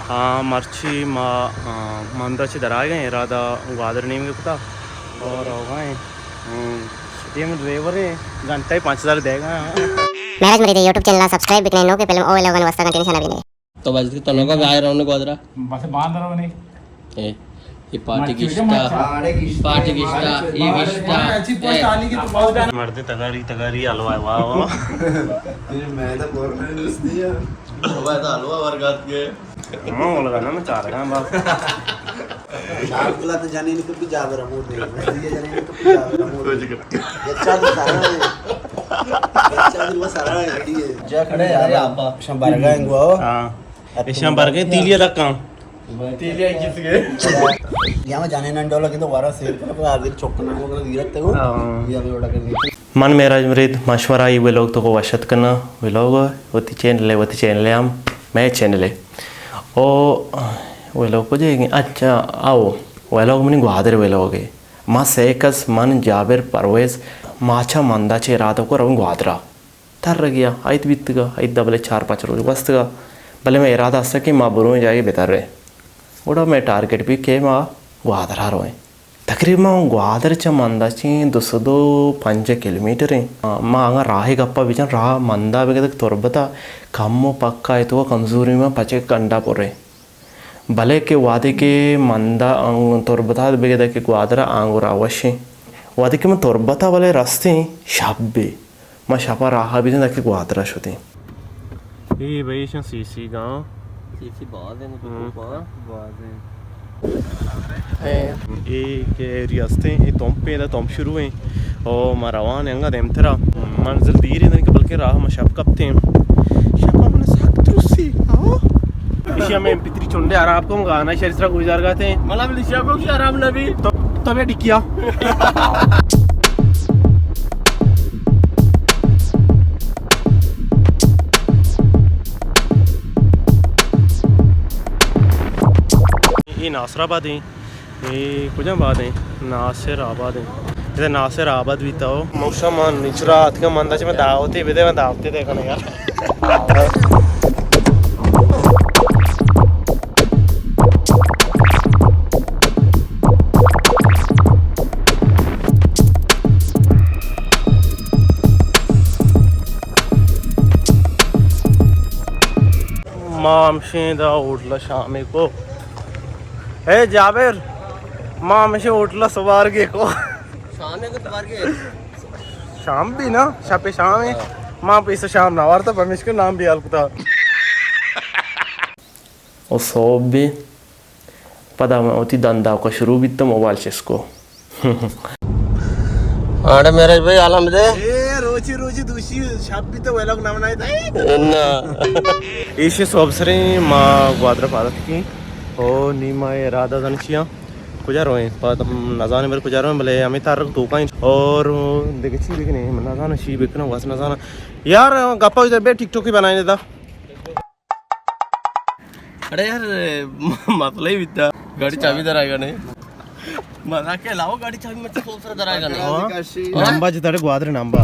मर्ची मंदाची दरागे Radha whether नहीं मुझे पता और होगा ये मैं ड्राइवर है घंटा ही 5,000 देगा मैरिज मेरे यूट्यूब चैनल सब्सक्राइब बिकने नो के पहले ओ लोगन वस्ता कंटिन्यू छना बिने तो बस तो लोग भी आए रहने गोदरा बस बांध रहा हूँ नहीं ये पार्टी की ये विस्टा मरते तगारी हलवा वाह वाह मैं तो बोल रहा हूँ दिया हलवा तो हलवा वर्गात के हां लगा ना मैं चार का बस शार्पला तो जाने नहीं कभी जा रहा मूड नहीं मैं ये जाने नहीं कभी जा रहा मूड अच्छा तो सारा है अच्छा तो वो सारा है रेडी है जा खड़े यार आपा शंबर गाएंगे हां ऐसा बर्गर तीलिया तक का तीलिया किसके यहाँ में जाने ना डोला कि तो वारा सेल पर आगे चौकना वगैरह गिरत है वो ये अभी उड़ा कर मन मेरा मरीद मशवरा ही वे लोग तो को वशत करना वे लोग वती चैनल है हम मैं चैनल है ओ वे लोग को जाएंगे अच्छा आओ वे लोग मनी ग्वादर वे लोग है माँ सेकस मन जाबिर परवेज माछा मंदा चे रात को रवन ग्वादरा थर गया आइत बीतगा आइत दबले 4-5 रोज बस्तगा भले मैं इरादा हस्ता कि माँ बुरों जाएगी बेहतर रहे उड़ा मैं टारगेट भी के माँ ग्वादर हारो है तकरीबन ग्वादर च मंदाची 205 किलोमीटर है माँ आगा राहे गप्पा बिचन राह मंदा बेगे तोरबता कम्मो पक्का है तो कमजोरी में पचे कंडा पुरे भले के वादे के मंदा तोरबता बेगे के ग्वादर आंगुरा अवश्य वादे के मैं तोरबता वाले रास्ते शाब्बे माँ शापा राह बिचन के ग्वादरा शुते ये भाई सीसी गाँव सीसी बहुत है ये के रियासतें ये तोम शुरू हैं और मरवान यंगा देमतरा मंजिल दीर है कि बल्कि राह मशब कपते हैं शपा मन साक तुसी आओ इशिया में पितरी चुंडे आराम को गाना शरीसरा गुजार गाते हैं मतलब लिशिया को क्या आराम नबी तो मैं डिकिया ये नासराबाद है ये कुछ बात है नासिराबाद है इधर नासिराबाद भी तो मौसम निचरा अतका मंदा च मैं दावते विदे मैं दावते देखना यार मामशे दा उठला शाम को ए जाबिर माँ हमेशा उठला सवार के को शाम भी ना शापे शाम है माँ पे इसे शाम ना वार तो परमेश के नाम भी अलकुता ओ सोब भी पता मैं उती दंदा का शुरू भी तो मोबाइल चेस्को अरे मेरे भाई आलम दे ए रोजी दूसरी शाप भी तो वे लोग नाम ना ना इसे सोब सरे माँ ग्वादरा पादत की ओ नीमा राधा दनचिया कुजा रोए पर नजाने मेरे कुजा रोए भले हमें तार तो का और देखे ची देखने नजाना शी बेकना वास नजाना यार गप्पा इधर बे टिकटॉक ही बनाने था अरे यार मतलब ही बिता गाड़ी चाबी दराएगा नहीं मजा के लाओ गाड़ी चाबी में खूब सारा दराएगा नहीं नंबा जितारे ग्वादरे नंबा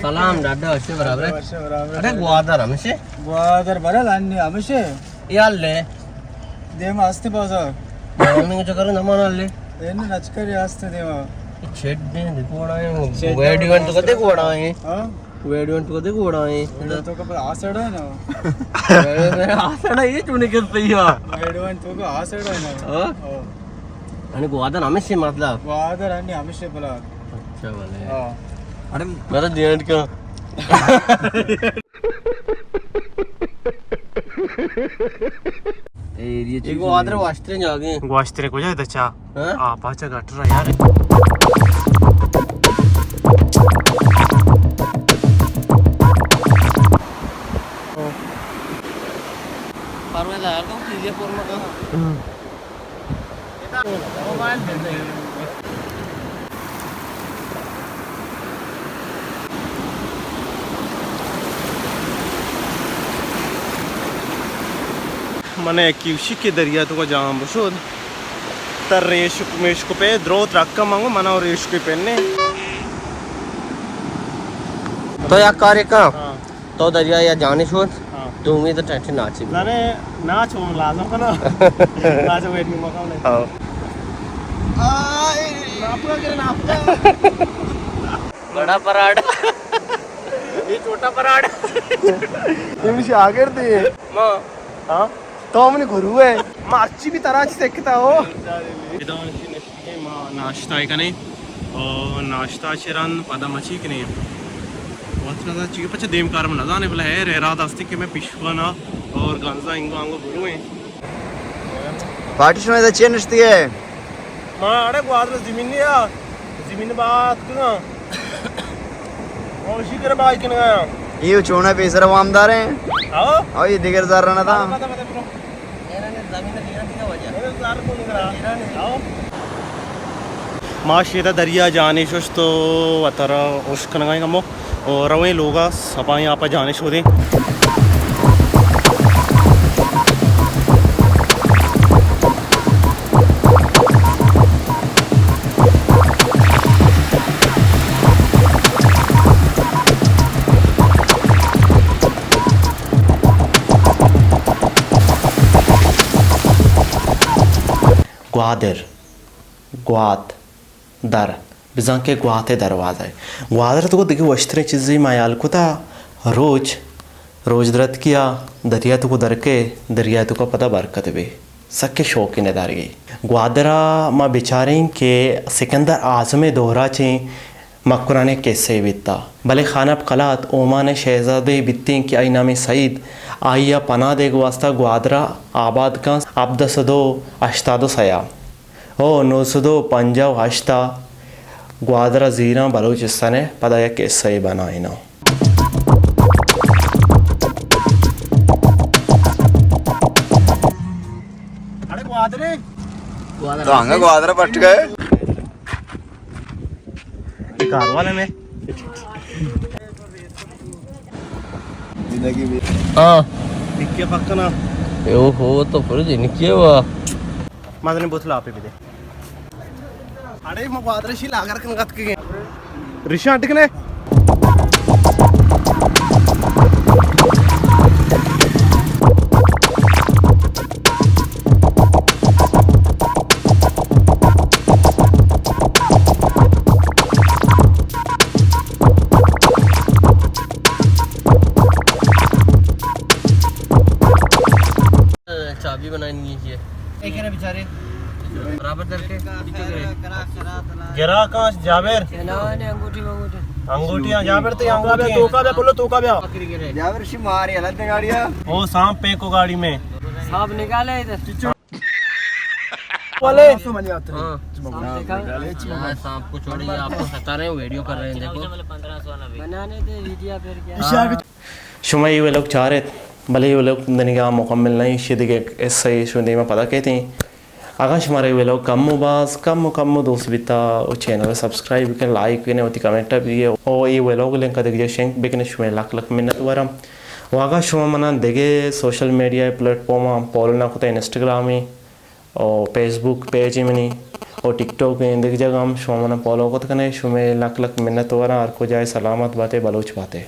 सलाम दादा अच्छे बराबर अरे ग्वादर बरल अन्य हमेशा यार ले देव आस्ते पासा मम्मी को चक्कर नमन ले ಏನು ನಚ್ಕರಿ ಆಸ್ತೆ ದೇವ छेड ने देखो बड़ा है वेड इवेंट को देखो बड़ा है हां वेड इवेंट को देखो बड़ा है तो कब आसड़ है ना आसड़ा ये चुने के पहिया एडवान तो को आसड़ है ना हां आणि ग्वादर हमेशा मतलब वादर अन्य हमेशा बोला अच्छा वाले हां अरे मेरा जेंट का एरिया ये ग्वादर वास्ते जागे ग्वास्त्रे को जाए दचा हां आ पाचा गटर यार परवाला को सीधे फोन में कहा मोबाइल दे मैंने किवशी के दरिया तो को जाम बशोद तर रेश मेश को पे द्रोत रक्का मांगो मना और रेश को पेन्ने तो या कार्य का तो दरिया या जाने शोध तो उम्मीद तो टेंशन ना चाहिए जाने ना छो लाजम का ना लाजम वेट में मौका नहीं हां नापका करे नापका बड़ा पराड ये छोटा पराड इमशी आगे दे मां हां तो हमने गुरु है माची भी तरह से देखता हो इदानशी नष्टिके मा नाश्ता है कने और नाश्ता चिरन पदमची कने वतना चिके पछ देम कारम ना जाने भला है रेरा दस्ती के मैं पिशवाना और गंजा इंगो आंगो गुरु है पार्टीशन में चेन नष्टी है मां अरे ग्वादर जमीन या जमीन बात कना और शिकर बाई कने ये चोना पेसर वामदार हैं आओ और ये दिगर जार रहना था पता पता ब्रो माशेदा दरिया जाने शोश तो वतरा उस कनगाई कमो और रवे लोगा सपा यहाँ पर जाने शो दे ग्वादर ग्वात दर बिजां के ग्वाते दरवाज़ा है ग्वादर तो को देखिए वस्त्रे चीज़ें मायाल को था रोज दरत किया दरिया तो को दर के दरिया तो को पता बरकत भी सक्के शौक ने दार गई ग्वादरा माँ बेचारें के सिकंदर आज़म दोहरा चे मकुराने कैसे बिता भले खानब कलात ओमान शहजादे बित्ते की आई नाम सईद आइया पना दे वास्ता ग्वादरा आबाद का अब्दसदो अश्तादो सया ओ नौसदो पंजाब हश्ता ग्वादरा जीरा बलूचिस्तान पदाया कैसे बनाइना अरे ग्वादरे तो हंगा ग्वादरा पट गए कार वाले में जिंदगी में हां दिक्के पक्कना यो हो तो फिर दिन किए हुआ मादने बोतल आपे भी दे अरे मैं ग्वादरे शी लागर कन गत के ऋषा अटकने चाबी बनानी है एक है बेचारे बराबर करके गिरा कहां जावेर अंगूठियां जावेर तो अंगूठियां तोका बे बोलो तोका बे जावर शी मारी हालत गाड़िया ओ सांप पे को गाड़ी में सांप निकाले इधर वाले हां सांप को छोड़िए आपको सता रहे हैं वीडियो कर रहे हैं देखो बनाने दे वीडियो फिर क्या शुमा ये लोग चाह रहे भले ये लोग देने का मुकम्मल नहीं शिद के ऐसा ही शुदे में पता कहते हैं अगर हमारे वे लोग कम दोस्त बिता वो चैनल सब्सक्राइब करें लाइक करें होती कमेंट भी है और ये वे लोग लिंक देखिए शेंक बेकने शुमे लाख मिनट वरम वागा शुमा मना देखे सोशल मीडिया प्लेटफॉर्म फॉलो ना होता है इंस्टाग्राम में और फेसबुक पेज में और टिकटॉक में देख जगह हम शुमा मना फॉलो को तो कने शुमे लाख मिनट वरा और को जाए सलामत बातें बलोच बातें